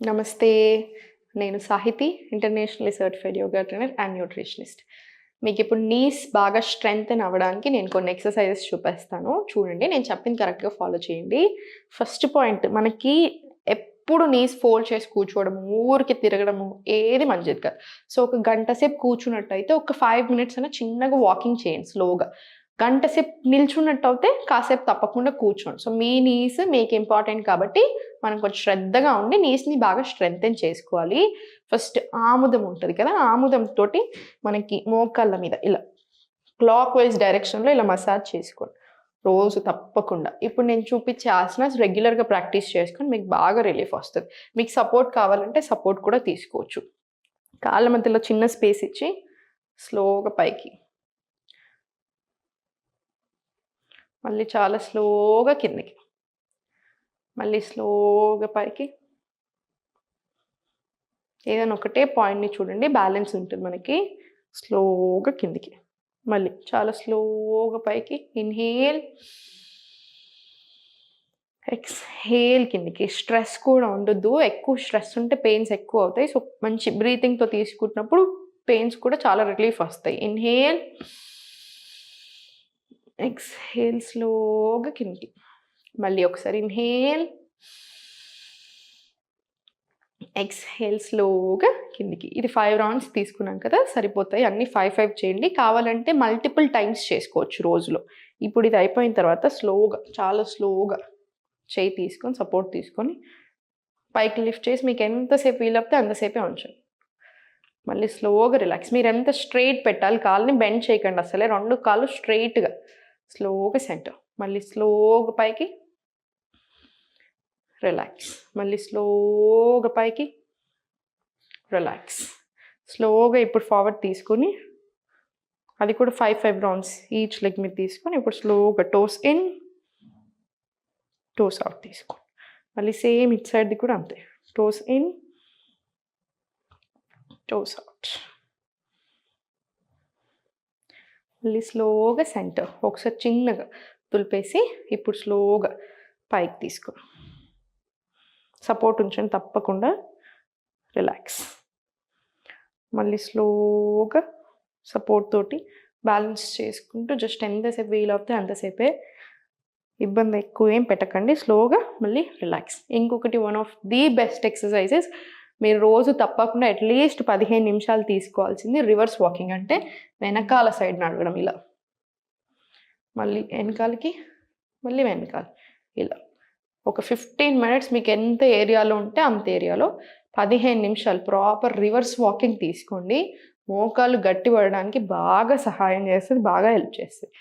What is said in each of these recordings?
నమస్తే. నేను Sahiti, internationally certified yoga trainer and nutritionist. మీకిప్పుడు నీస్ బాగా స్ట్రెంథెన్ అవ్వడానికి నేను కొన్ని ఎక్సర్‌సైజెస్ చూపిస్తాను. చూడండి. నేను చెప్పింది కరెక్ట్‌గా ఫాలో చేయండి. ఫస్ట్ పాయింట్ మనకి ఎప్పుడు నీస్ ఫోల్డ్ చేసి కూర్చోవడము, ఊరికే తిరగడము ఏది మంచిది కాదు. సో, ఒక గంట సేపు కూర్చున్నట్టయితే ఒక 5 మినిట్స్ అయినా చిన్నగా వాకింగ్ చేయండి స్లోగా. గంట సేపు నిల్చున్నట్టయితే కాసేపు తప్పకుండా కూర్చోండి. సో, మీ నీస్ మీకు ఇంపార్టెంట్ కాబట్టి మనం కొంచెం శ్రద్ధగా ఉండి నీస్‌ని బాగా స్ట్రెంథెన్ చేసుకోవాలి. ఫస్ట్ ఆముదం ఉంటది కదా! ఆముదంతోటి మనకి మోకాళ్ళ మీద ఇలా క్లాక్ వైస్ డైరెక్షన్‌లో ఇలా మసాజ్ చేసుకోండి. రోజు తప్పకుండా. ఇప్పుడు నేను చూపించే ఆసనాస్ రెగ్యులర్‌గా ప్రాక్టీస్ చేసుకొని మీకు బాగా రిలీఫ్ వస్తది. మీకు సపోర్ట్ కావాలంటే సపోర్ట్ కూడా తీసుకోవచ్చు. కాళ్ళ మధ్యలో చిన్న స్పేస్ ఇచ్చి స్లోగా పైకి. మళ్ళీ చాలా స్లోగా కిందకి. మళ్ళీ స్లోగా పైకి. ఏదైనా ఒకటే పాయింట్‌ని చూడండి. బ్యాలెన్స్ ఉంటుంది మనకి. స్లోగా కిందికి. మళ్ళీ చాలా స్లోగా పైకి. ఇన్‌హేల్. ఎక్స్‌హేల్ కిందికి. స్ట్రెస్ కూడా ఉండొద్దు. ఎక్కువ స్ట్రెస్ ఉంటే పెయిన్స్ ఎక్కువ అవుతాయి. సో, మంచి బ్రీతింగ్‌తో తీసుకుంటున్నప్పుడు పెయిన్స్ కూడా చాలా రిలీఫ్ వస్తాయి. ఇన్‌హేల్. ఎక్స్‌హేల్ స్లోగా కిందికి. మళ్ళీ ఒకసారి ఇన్‌హేల్. ఎక్స్‌హేల్ స్లోగా కిందికి. ఇది 5 రౌండ్స్ తీసుకున్నాం కదా! సరిపోతాయి. అన్నీ 5 చేయండి. కావాలంటే మల్టిపుల్ టైమ్స్ చేసుకోవచ్చు రోజులో. ఇప్పుడు ఇది అయిపోయిన తర్వాత స్లోగా, చాలా స్లోగా చెయ్యి తీసుకొని, సపోర్ట్ తీసుకొని పైకి లిఫ్ట్ చేసి మీకు ఎంతసేపు వీలవుతే అంతసేపే ఉంచండి. మళ్ళీ స్లోగా రిలాక్స్. మీరెంత స్ట్రెయిట్ పెట్టాలి కాళ్ళని బెండ్ చేయకండి అసలే. 2 కాళ్ళు స్ట్రెయిట్‌గా. స్లోగా సెంటర్. మళ్ళీ స్లోగా పైకి. రిలాక్స్. మళ్ళీ స్లోగా పైకి. రిలాక్స్. స్లోగా ఇప్పుడు ఫార్వర్డ్ తీసుకొని అది కూడా 5 రౌండ్స్ ఈచ్ లెగ్ మీద తీసుకొని ఇప్పుడు స్లోగా టోస్ ఇన్, టోస్ అవుట్ తీసుకోండి. మళ్ళీ సేమ్ ఇటు సైడ్‌ది కూడా అంతే. Toes in, toes out. మళ్ళీ స్లోగా సెంటర్. ఒకసారి చిన్నగా దులిపేసి ఇప్పుడు స్లోగా పైకి తీసుకోండి. సపోర్ట్ ఉంచండి తప్పకుండా. రిలాక్స్. మళ్ళీ స్లోగా సపోర్ట్ తోటి బ్యాలెన్స్ చేసుకుంటూ జస్ట్ ఎంతసేపు వీలవుతే అంతసేపే. ఇబ్బంది ఎక్కువ ఏం పెట్టకండి. స్లోగా మళ్ళీ రిలాక్స్. ఇంకొకటి one of the best exercises మీరు రోజు తప్పకుండా అట్‌లీస్ట్ 15 నిమిషాలు తీసుకోవాల్సింది రివర్స్ వాకింగ్. అంటే వెనకాల సైడ్ నడవడం ఇలా. మళ్ళీ ఎనకాలకి, మళ్ళీ వెనకాల ఇలా. ఒక 15 మినిట్స్ మీకు ఎంత ఏరియాలో ఉంటే అంత ఏరియాలో 15 నిమిషాలు ప్రాపర్ రివర్స్ వాకింగ్ తీసుకోండి. మోకాళ్ళు గట్టి పడడానికి బాగా సహాయం చేస్తది. బాగా హెల్ప్ చేస్తది.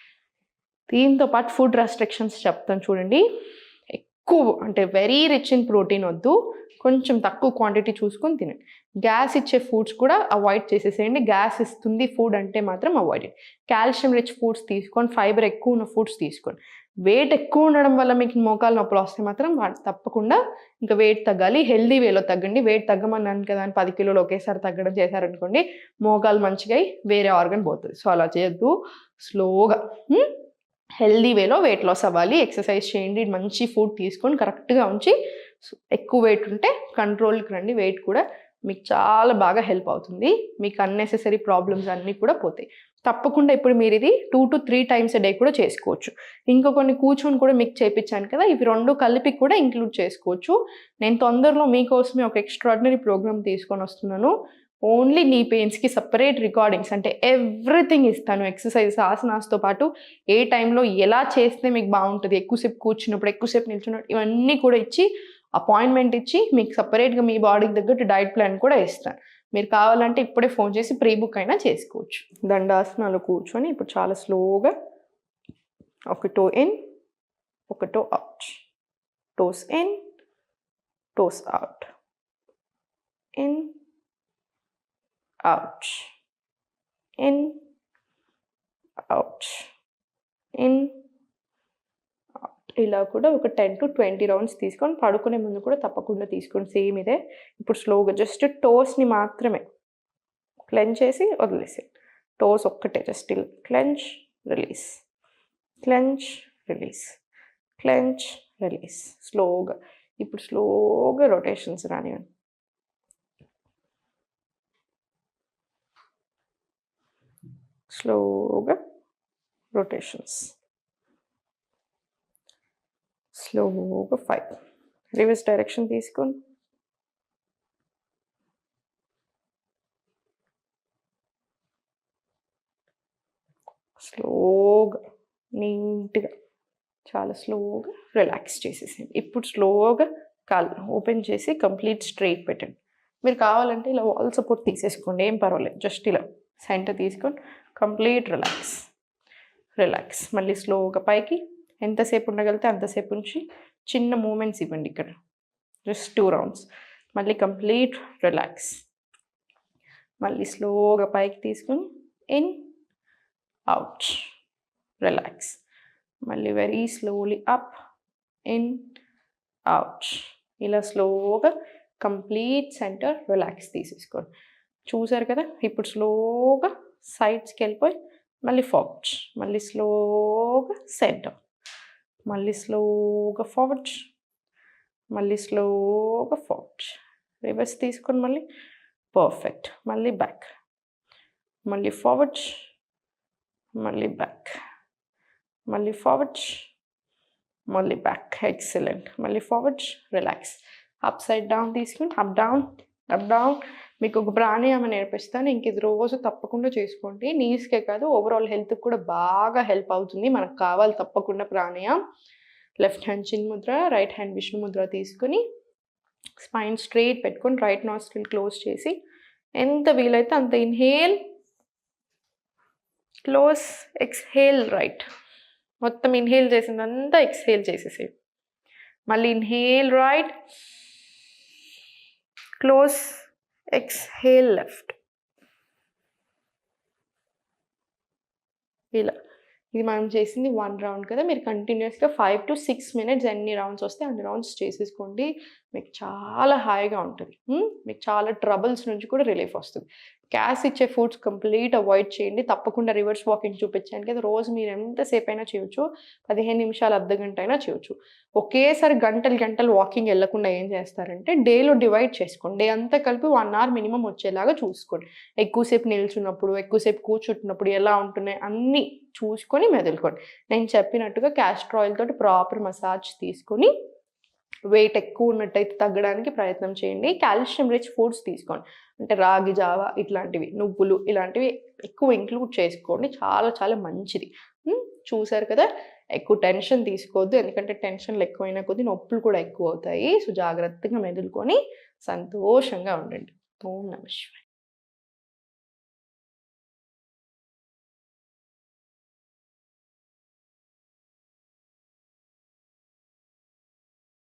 దీంతో పాటు ఫుడ్ రెస్ట్రిక్షన్స్ చెప్తాను చూడండి. ఎక్కువ అంటే వెరీ రిచ్ ఇన్ ప్రోటీన్ వద్దు. కొంచెం తక్కువ క్వాంటిటీ చూసుకొని తినండి. గ్యాస్ ఇచ్చే ఫుడ్స్ కూడా అవాయిడ్ చేసేసేయండి. గ్యాస్ ఇస్తుంది ఫుడ్ అంటే మాత్రం అవాయిడ్ చేయండి. కాల్షియం రిచ్ ఫుడ్స్ తీసుకోండి. ఫైబర్ ఎక్కువ ఉన్న ఫుడ్స్ తీసుకోండి. వెయిట్ ఎక్కువ ఉండడం వల్ల మీకు మోకాలు నొప్పులు వస్తే మాత్రం తప్పకుండా ఇంకా వెయిట్ తగ్గాలి. హెల్తీ వేలో తగ్గండి. వెయిట్ తగ్గమన్నాను కదా అని 10 కిలోలు ఒకేసారి తగ్గడం చేశారనుకోండి మోకాలు మంచిగా వేరే ఆర్గన్ పోతుంది. సో, అలా చేయొద్దు. స్లోగా హెల్తీ వేలో వెయిట్ లాస్ అవ్వాలి. ఎక్సర్సైజ్ చేయండి. మంచి ఫుడ్ తీసుకొని కరెక్ట్‌గా ఉంచి ఎక్కువ వెయిట్ ఉంటే కంట్రోల్‌కి రండి. వెయిట్ కూడా మీకు చాలా బాగా హెల్ప్ అవుతుంది. మీకు అన్నెసెసరీ ప్రాబ్లమ్స్ అన్నీ కూడా పోతాయి. తప్పకుండా ఇప్పుడు మీరు ఇది 2-3 టైమ్స్ ఎ డే కూడా చేసుకోవచ్చు. ఇంకా కొన్ని కూర్చొని కూడా మీకు చేపించాను కదా! ఇవి 2 కలిపి కూడా ఇంక్లూడ్ చేసుకోవచ్చు. నేను తొందరలో మీకోసమే ఒక ఎక్స్ట్రార్డినరీ ప్రోగ్రామ్ తీసుకొనొస్తున్నాను. ఓన్లీ నీ పెయిన్స్‌కి సెపరేట్ రికార్డింగ్స్ అంటే ఎవ్రీథింగ్ ఇస్తాను. ఎక్సర్సైజెస్, ఆసనాస్‌తో పాటు ఏ టైంలో ఎలా చేస్తే మీకు బావుంటది, ఎక్కువసేపు కూర్చున్నప్పుడు, ఎక్కువసేపు నిల్చున్నప్పుడు ఇవన్నీ కూడా ఇచ్చి అపాయింట్మెంట్ ఇచ్చి మీకు సెపరేట్‌గా మీ బాడీకి తగ్గట్టు డైట్ ప్లాన్ కూడా ఇస్తాను. మీరు కావాలంటే ఇప్పుడే ఫోన్ చేసి ప్రీ బుక్ అయినా చేసుకోవచ్చు. దండాసనాలో కూర్చొని ఇప్పుడు చాలా స్లోగా ఒక టో ఇన్, ఒక toe out. Toes in, toes out. In, out. In, out. In, out. ఇలా కూడా ఒక 10-20 రౌండ్స్ తీసుకొని పడుకునే ముందు కూడా తప్పకుండా తీసుకోండి. సేమ్ ఇదే. ఇప్పుడు స్లోగా జస్ట్ టోస్‌ని మాత్రమే క్లెంచ్ చేసి వదిలేసేయండి. టోస్ ఒక్కటే జస్ట్ ఇలా clench, release. Clench, release. Clench, release. స్లోగా. ఇప్పుడు స్లోగా రొటేషన్స్ రానివ్వండి. స్లోగా రొటేషన్స్. స్లోగా 5. రివర్స్ డైరెక్షన్ తీసుకోండి. స్లోగా నీట్గా చాలా స్లోగా రిలాక్స్ చేసేసేయండి. ఇప్పుడు స్లోగా కాళ్ళు ఓపెన్ చేసి కంప్లీట్ స్ట్రైట్ పెట్టండి. మీరు కావాలంటే ఇలా వాల్ సపోర్ట్ తీసేసుకోండి, ఏం పర్వాలేదు. జస్ట్ ఇలా సెంటర్ తీసుకొని కంప్లీట్ రిలాక్స్. రిలాక్స్. మళ్ళీ స్లోగా పైకి ఎంతసేపు ఉండగలిగితే అంతసేపు ఉంచి చిన్న మూమెంట్స్ ఇవ్వండి ఇక్కడ. Just 2 rounds. మళ్ళీ కంప్లీట్ రిలాక్స్. మళ్ళీ స్లోగా పైకి తీసుకొని ఇన్, అవుట్, రిలాక్స్. మళ్ళీ very slowly up, in, out. ఇలా స్లోగా కంప్లీట్ సెంటర్ రిలాక్స్ తీసేసుకోండి. చూసారు కదా. ఇప్పుడు స్లోగా సైడ్స్కి వెళ్ళిపోయి మళ్ళీ ఫార్వర్డ్, మళ్ళీ స్లోగా సెంటర్, మళ్ళీ స్లోగా ఫార్వర్డ్, మళ్ళీ స్లోగా ఫార్వర్డ్. రివర్స్ తీసుకొని మళ్ళీ పర్ఫెక్ట్. మళ్ళీ బ్యాక్, మళ్ళీ ఫార్వర్డ్, మళ్ళీ బ్యాక్, మళ్ళీ ఫార్వర్డ్, మళ్ళీ బ్యాక్. ఎక్సలెంట్. మళ్ళీ forward, relax. Up side down తీసుకుని అప్ డౌన్, అప్ డౌన్. మీకు ఒక ప్రాణాయామం నేర్పిస్తాను, ఇంక ఇది రోజు తప్పకుండా చేసుకోండి. నీస్కే కాదు ఓవరాల్ హెల్త్కి కూడా బాగా హెల్ప్ అవుతుంది. మనకు కావాలి తప్పకుండా ప్రాణాయామం. లెఫ్ట్ హ్యాండ్ చిన్ ముద్ర, రైట్ హ్యాండ్ విష్ణు ముద్ర తీసుకుని స్పైన్ స్ట్రైట్ పెట్టుకొని రైట్ నాస్ట్రిల్ క్లోజ్ చేసి ఎంత వీలైతే అంత ఇన్హేల్, క్లోజ్, ఎక్స్హేల్ రైట్. మొత్తం ఇన్హేల్ చేసిందంతా ఎక్స్హేల్ చేసేసేది. మళ్ళీ inhale right, close, exhale left. ఇలా ఇది మనం చేసింది 1 రౌండ్ కదా. మీరు కంటిన్యూస్గా 5 to 6 minutes ఎన్ని రౌండ్స్ వస్తే అన్ని రౌండ్స్ చేసేసుకోండి. మీకు చాలా హాయిగా ఉంటుంది. మీకు చాలా ట్రబుల్స్ నుంచి కూడా రిలీఫ్ వస్తుంది. గ్యాస్ ఇచ్చే ఫుడ్స్ కంప్లీట్ అవాయిడ్ చేయండి. తప్పకుండా రివర్స్ వాకింగ్ చూపించండి కదా. రోజు మీరు ఎంతసేపు అయినా చేయొచ్చు, 15 నిమిషాలు, అర్ధగంట అయినా చేయొచ్చు. ఒకేసారి గంటలు గంటలు వాకింగ్ వెళ్ళకుండా ఏం చేస్తారంటే డేలో డివైడ్ చేసుకోండి. డే అంతా కలిపి 1 hour మినిమం వచ్చేలాగా చూసుకోండి. ఎక్కువసేపు నిల్చున్నప్పుడు, ఎక్కువసేపు కూర్చుంటున్నప్పుడు ఎలా ఉంటున్నాయి అన్నీ చూసుకొని మెదులుకోండి. నేను చెప్పినట్టుగా క్యాస్టర్ ఆయిల్ తోటి ప్రాపర్ మసాజ్ తీసుకొని వెయిట్ ఎక్కువ ఉన్నట్టయితే తగ్గడానికి ప్రయత్నం చేయండి. కాల్షియం రిచ్ ఫుడ్స్ తీసుకోండి. అంటే రాగి జావా ఇట్లాంటివి, నువ్వులు ఇలాంటివి ఎక్కువ ఇంక్లూడ్ చేసుకోండి. చాలా చాలా మంచిది. చూసారు కదా. ఎక్కువ టెన్షన్ తీసుకోవద్దు, ఎందుకంటే టెన్షన్లు ఎక్కువైనా కొద్దీ నొప్పులు కూడా ఎక్కువ అవుతాయి. సో జాగ్రత్తగా మెదులుకొని సంతోషంగా ఉండండి. ఓం నమః శివాయ.